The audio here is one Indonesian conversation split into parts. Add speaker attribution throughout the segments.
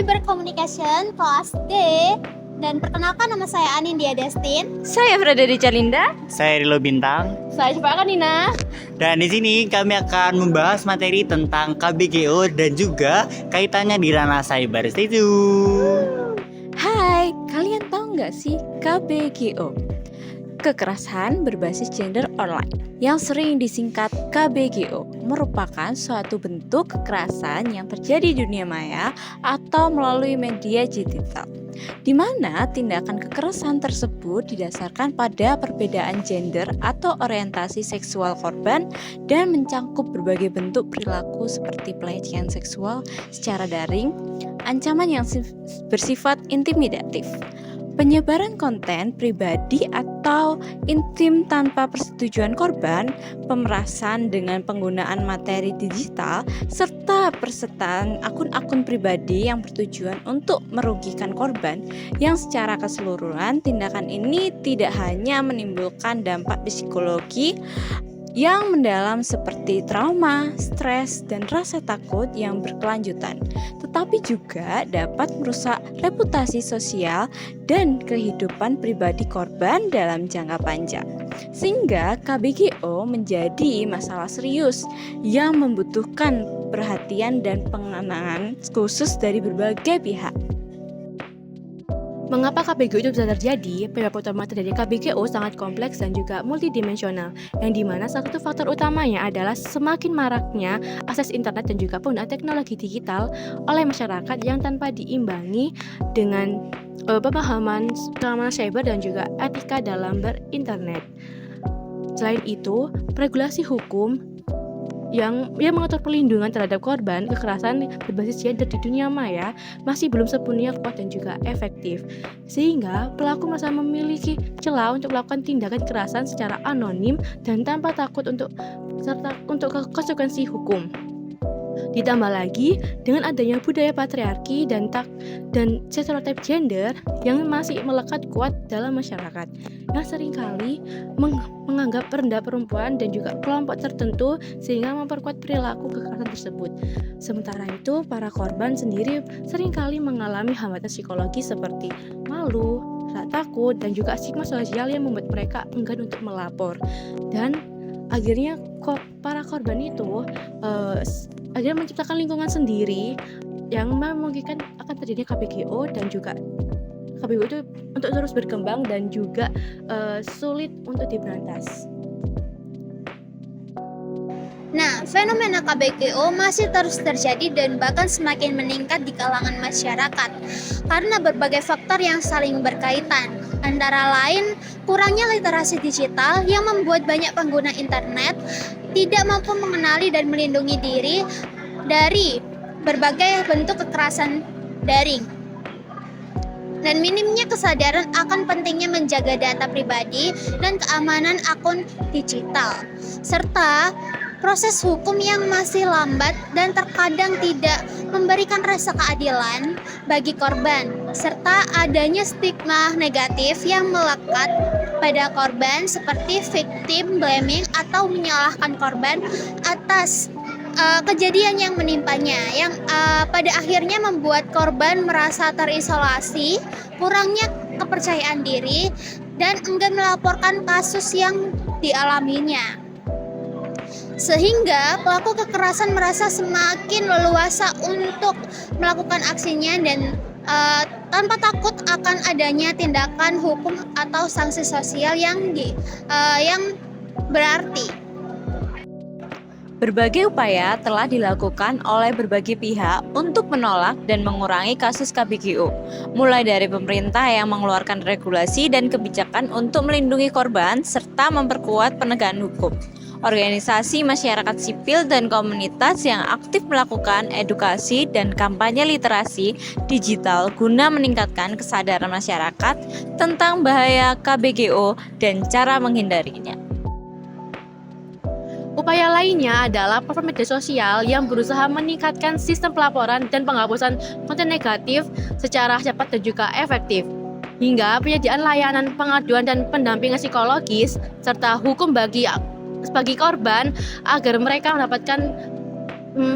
Speaker 1: Cyber Communication kelas D. Dan perkenalkan, nama saya Anindya Destin.
Speaker 2: Saya Frederica Calinda.
Speaker 3: Saya Rilo Bintang.
Speaker 2: Saya Syifa Nina.
Speaker 3: Dan di sini kami akan membahas materi tentang KBGO dan juga kaitannya di ranah cyber. Stay tune.
Speaker 2: Hai, kalian tahu nggak sih KBGO? Kekerasan berbasis gender online yang sering disingkat KBGO merupakan suatu bentuk kekerasan yang terjadi di dunia maya atau melalui media digital, di mana tindakan kekerasan tersebut didasarkan pada perbedaan gender atau orientasi seksual korban dan mencangkup berbagai bentuk perilaku seperti pelecehan seksual secara daring, ancaman yang bersifat intimidatif, penyebaran konten pribadi atau intim tanpa persetujuan korban, pemerasan dengan penggunaan materi digital, serta persetaan akun-akun pribadi yang bertujuan untuk merugikan korban. Yang secara keseluruhan tindakan ini tidak hanya menimbulkan dampak psikologi yang mendalam seperti trauma, stres, dan rasa takut yang berkelanjutan, tetapi juga dapat merusak reputasi sosial dan kehidupan pribadi korban dalam jangka panjang. Sehingga KBGO menjadi masalah serius yang membutuhkan perhatian dan penanganan khusus dari berbagai pihak.
Speaker 4: Mengapa KBGO itu bisa terjadi? Penyebab utama terjadi KBGO sangat kompleks dan juga multidimensional, yang dimana salah satu faktor utamanya adalah semakin maraknya akses internet dan juga penggunaan teknologi digital oleh masyarakat yang tanpa diimbangi dengan pemahaman keamanan cyber dan juga etika dalam berinternet. Selain itu, regulasi hukum yang mengatur perlindungan terhadap korban kekerasan berbasis gender di dunia maya masih belum sepenuhnya kuat dan juga efektif, sehingga pelaku merasa memiliki celah untuk melakukan tindakan kekerasan secara anonim dan tanpa takut untuk konsekuensi hukum. Ditambah lagi dengan adanya budaya patriarki dan stereotip gender yang masih melekat kuat dalam masyarakat, yang seringkali menganggap rendah perempuan dan juga kelompok tertentu sehingga memperkuat perilaku kekerasan tersebut. Sementara itu, para korban sendiri seringkali mengalami hambatan psikologi seperti malu, rasa takut, dan juga stigma sosial yang membuat mereka enggan untuk melapor. Dan akhirnya para korban itu akhirnya menciptakan lingkungan sendiri yang memungkinkan akan terjadinya KBGO, dan juga KBGO itu untuk terus berkembang dan juga sulit untuk diberantas.
Speaker 1: Nah, fenomena KBGO masih terus terjadi dan bahkan semakin meningkat di kalangan masyarakat karena berbagai faktor yang saling berkaitan. Antara lain, kurangnya literasi digital yang membuat banyak pengguna internet tidak mampu mengenali dan melindungi diri dari berbagai bentuk kekerasan daring. Dan minimnya kesadaran akan pentingnya menjaga data pribadi dan keamanan akun digital, serta proses hukum yang masih lambat dan terkadang tidak memberikan rasa keadilan bagi korban, serta adanya stigma negatif yang melekat pada korban seperti victim blaming atau menyalahkan korban atas kejadian yang menimpanya, yang pada akhirnya membuat korban merasa terisolasi, kurangnya kepercayaan diri, dan enggan melaporkan kasus yang dialaminya. Sehingga pelaku kekerasan merasa semakin leluasa untuk melakukan aksinya dan tanpa takut akan adanya tindakan hukum atau sanksi sosial yang berarti.
Speaker 2: Berbagai upaya telah dilakukan oleh berbagai pihak untuk menolak dan mengurangi kasus KBGO, mulai dari pemerintah yang mengeluarkan regulasi dan kebijakan untuk melindungi korban serta memperkuat penegakan hukum, organisasi masyarakat sipil dan komunitas yang aktif melakukan edukasi dan kampanye literasi digital guna meningkatkan kesadaran masyarakat tentang bahaya KBGO dan cara menghindarinya.
Speaker 4: Upaya lainnya adalah platform media sosial yang berusaha meningkatkan sistem pelaporan dan penghapusan konten negatif secara cepat dan juga efektif, hingga penyediaan layanan pengaduan dan pendampingan psikologis serta hukum bagi korban agar mereka mendapatkan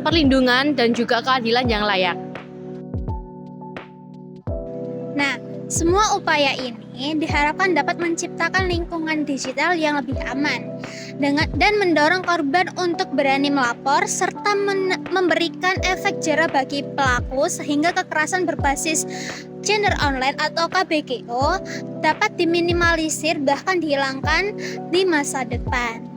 Speaker 4: perlindungan dan juga keadilan yang layak.
Speaker 1: Nah, semua upaya ini diharapkan dapat menciptakan lingkungan digital yang lebih aman dan mendorong korban untuk berani melapor serta memberikan efek jera bagi pelaku sehingga kekerasan berbasis gender online atau KBGO dapat diminimalisir bahkan dihilangkan di masa depan.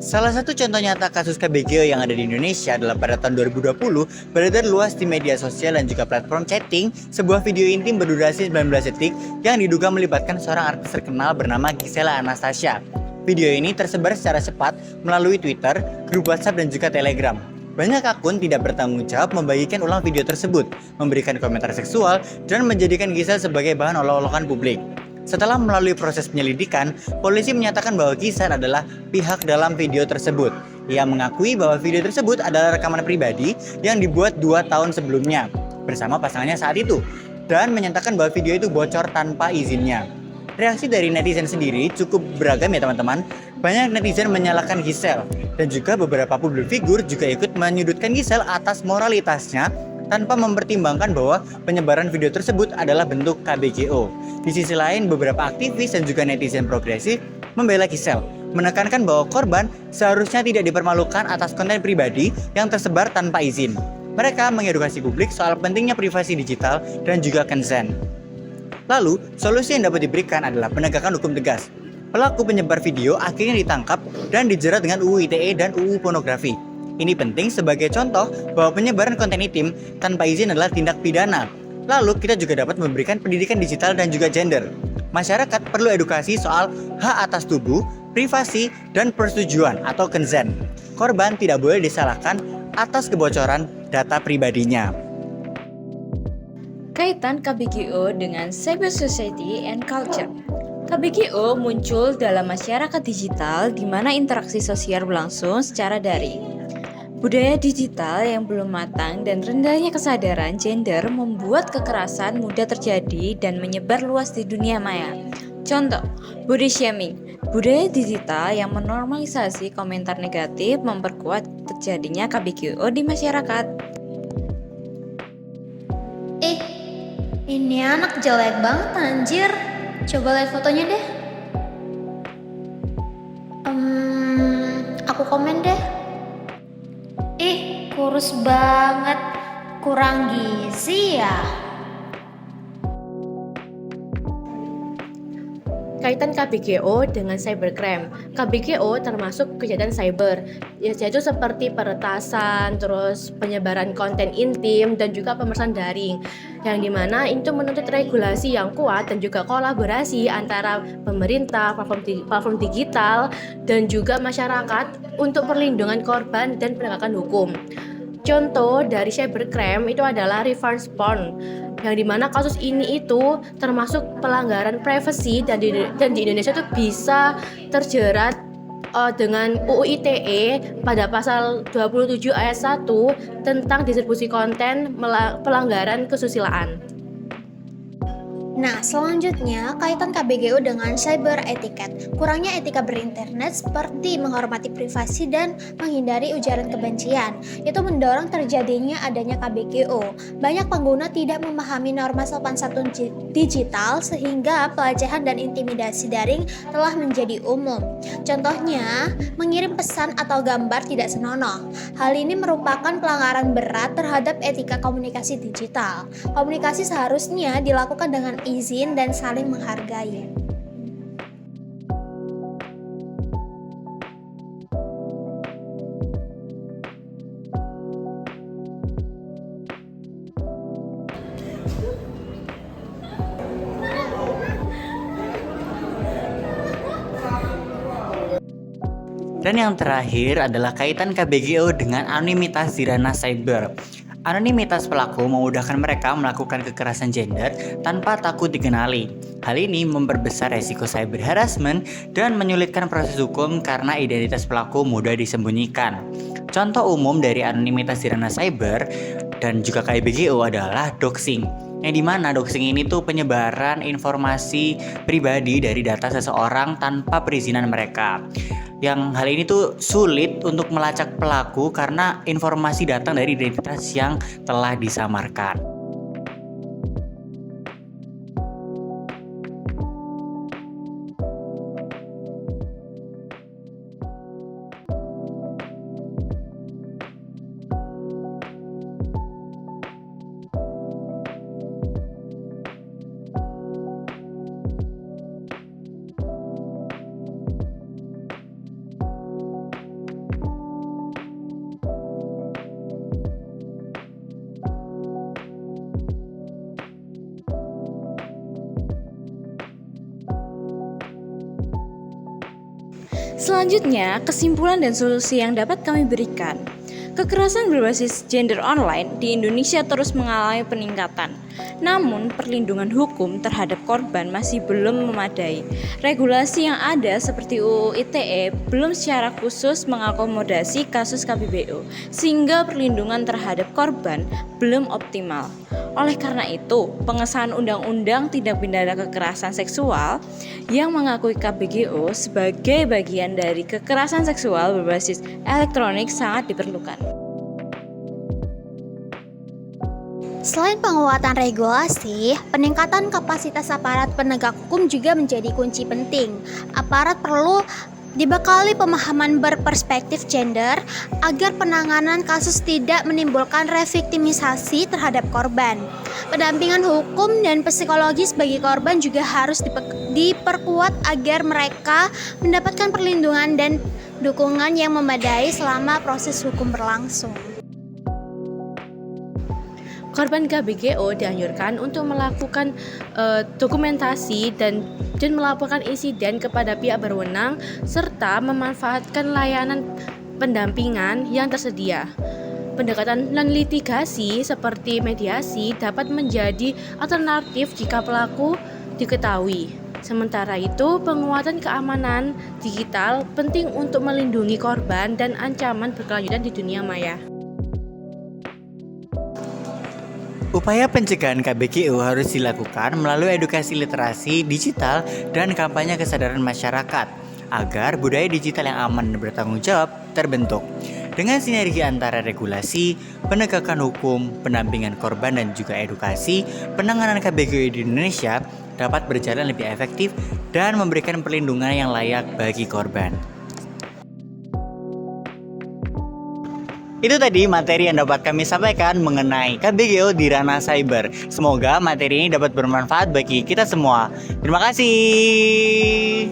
Speaker 3: Salah satu contoh nyata kasus KBGO yang ada di Indonesia adalah pada tahun 2020 beredar luas di media sosial dan juga platform chatting sebuah video intim berdurasi 19 detik yang diduga melibatkan seorang artis terkenal bernama Gisela Anastasia. Video ini tersebar secara cepat melalui Twitter, grup WhatsApp dan juga Telegram. Banyak akun tidak bertanggung jawab membagikan ulang video tersebut, memberikan komentar seksual, dan menjadikan Gisela sebagai bahan olok-olokan publik. Setelah melalui proses penyelidikan, polisi menyatakan bahwa Gisela adalah pihak dalam video tersebut. Ia mengakui bahwa video tersebut adalah rekaman pribadi yang dibuat 2 tahun sebelumnya bersama pasangannya saat itu dan menyatakan bahwa video itu bocor tanpa izinnya. Reaksi dari netizen sendiri cukup beragam ya teman-teman. Banyak netizen menyalahkan Gisela dan juga beberapa publik figur juga ikut menyudutkan Gisela atas moralitasnya tanpa mempertimbangkan bahwa penyebaran video tersebut adalah bentuk KBGO. Di sisi lain, beberapa aktivis dan juga netizen progresif membela Gisela, menekankan bahwa korban seharusnya tidak dipermalukan atas konten pribadi yang tersebar tanpa izin. Mereka mengedukasi publik soal pentingnya privasi digital dan juga consent. Lalu, solusi yang dapat diberikan adalah penegakan hukum tegas. Pelaku penyebar video akhirnya ditangkap dan dijerat dengan UU ITE dan UU Pornografi. Ini penting sebagai contoh bahwa penyebaran konten intim tanpa izin adalah tindak pidana. Lalu kita juga dapat memberikan pendidikan digital dan juga gender. Masyarakat perlu edukasi soal hak atas tubuh, privasi, dan persetujuan atau consent. Korban tidak boleh disalahkan atas kebocoran data pribadinya.
Speaker 2: Kaitan KBGO dengan Cyber Society and Culture. KBGO muncul dalam masyarakat digital di mana interaksi sosial berlangsung secara daring. Budaya digital yang belum matang dan rendahnya kesadaran gender membuat kekerasan mudah terjadi dan menyebar luas di dunia maya. Contoh, body shaming. Budaya digital yang menormalisasi komentar negatif memperkuat terjadinya KBGO di masyarakat.
Speaker 1: Ini anak jelek banget anjir. Coba lihat fotonya deh. Aku komen deh. Kurus banget, kurang gizi ya.
Speaker 4: Kaitan KBGO dengan cybercrime. KBGO termasuk kejahatan cyber, yaitu seperti peretasan, terus penyebaran konten intim, dan juga pemesanan daring. Yang dimana itu menuntut regulasi yang kuat dan juga kolaborasi antara pemerintah, platform digital, dan juga masyarakat untuk perlindungan korban dan penegakan hukum. Contoh dari cybercrime itu adalah revenge porn, yang dimana kasus ini itu termasuk pelanggaran privasi dan di Indonesia itu bisa terjerat dengan UU ITE pada pasal 27 ayat 1 tentang distribusi konten pelanggaran kesusilaan.
Speaker 1: Nah, selanjutnya kaitan KBGO dengan cyber etiquette. Kurangnya etika berinternet seperti menghormati privasi dan menghindari ujaran kebencian itu mendorong terjadinya adanya KBGO. Banyak pengguna tidak memahami norma sopan santun digital sehingga pelecehan dan intimidasi daring telah menjadi umum. Contohnya, mengirim pesan atau gambar tidak senonoh. Hal ini merupakan pelanggaran berat terhadap etika komunikasi digital. Komunikasi seharusnya dilakukan dengan izin dan saling menghargai.
Speaker 3: Dan yang terakhir adalah kaitan KBGO dengan anonimitas di ranah cyber. Anonimitas pelaku memudahkan mereka melakukan kekerasan gender tanpa takut dikenali. Hal ini memperbesar resiko cyber harassment dan menyulitkan proses hukum karena identitas pelaku mudah disembunyikan. Contoh umum dari anonimitas di ranah cyber dan juga KBGO adalah doxing. Yang dimana doxing ini tuh penyebaran informasi pribadi dari data seseorang tanpa perizinan mereka. Yang hal ini tuh sulit untuk melacak pelaku karena informasi datang dari identitas yang telah disamarkan.
Speaker 2: Selanjutnya, kesimpulan dan solusi yang dapat kami berikan. Kekerasan berbasis gender online di Indonesia terus mengalami peningkatan. Namun, perlindungan hukum terhadap korban masih belum memadai. Regulasi yang ada seperti UU ITE belum secara khusus mengakomodasi kasus KBBO, sehingga perlindungan terhadap korban belum optimal. Oleh karena itu, pengesahan Undang-Undang Tindak Pidana Kekerasan Seksual yang mengakui KBGO sebagai bagian dari kekerasan seksual berbasis elektronik sangat diperlukan.
Speaker 1: Selain penguatan regulasi, peningkatan kapasitas aparat penegak hukum juga menjadi kunci penting. Aparat perlu dibekali pemahaman berperspektif gender agar penanganan kasus tidak menimbulkan reviktimisasi terhadap korban. Pendampingan hukum dan psikologis bagi korban juga harus diperkuat agar mereka mendapatkan perlindungan dan dukungan yang memadai selama proses hukum berlangsung.
Speaker 4: Korban KBGO dianjurkan untuk melakukan dokumentasi dan melaporkan insiden kepada pihak berwenang serta memanfaatkan layanan pendampingan yang tersedia. Pendekatan non-litigasi seperti mediasi dapat menjadi alternatif jika pelaku diketahui. Sementara itu, penguatan keamanan digital penting untuk melindungi korban dan ancaman berkelanjutan di dunia maya.
Speaker 3: Upaya pencegahan KBGO harus dilakukan melalui edukasi literasi digital dan kampanye kesadaran masyarakat agar budaya digital yang aman dan bertanggung jawab terbentuk. Dengan sinergi antara regulasi, penegakan hukum, pendampingan korban dan juga edukasi, penanganan KBGO di Indonesia dapat berjalan lebih efektif dan memberikan perlindungan yang layak bagi korban. Itu tadi materi yang dapat kami sampaikan mengenai KBGO di ranah cyber. Semoga materi ini dapat bermanfaat bagi kita semua. Terima kasih.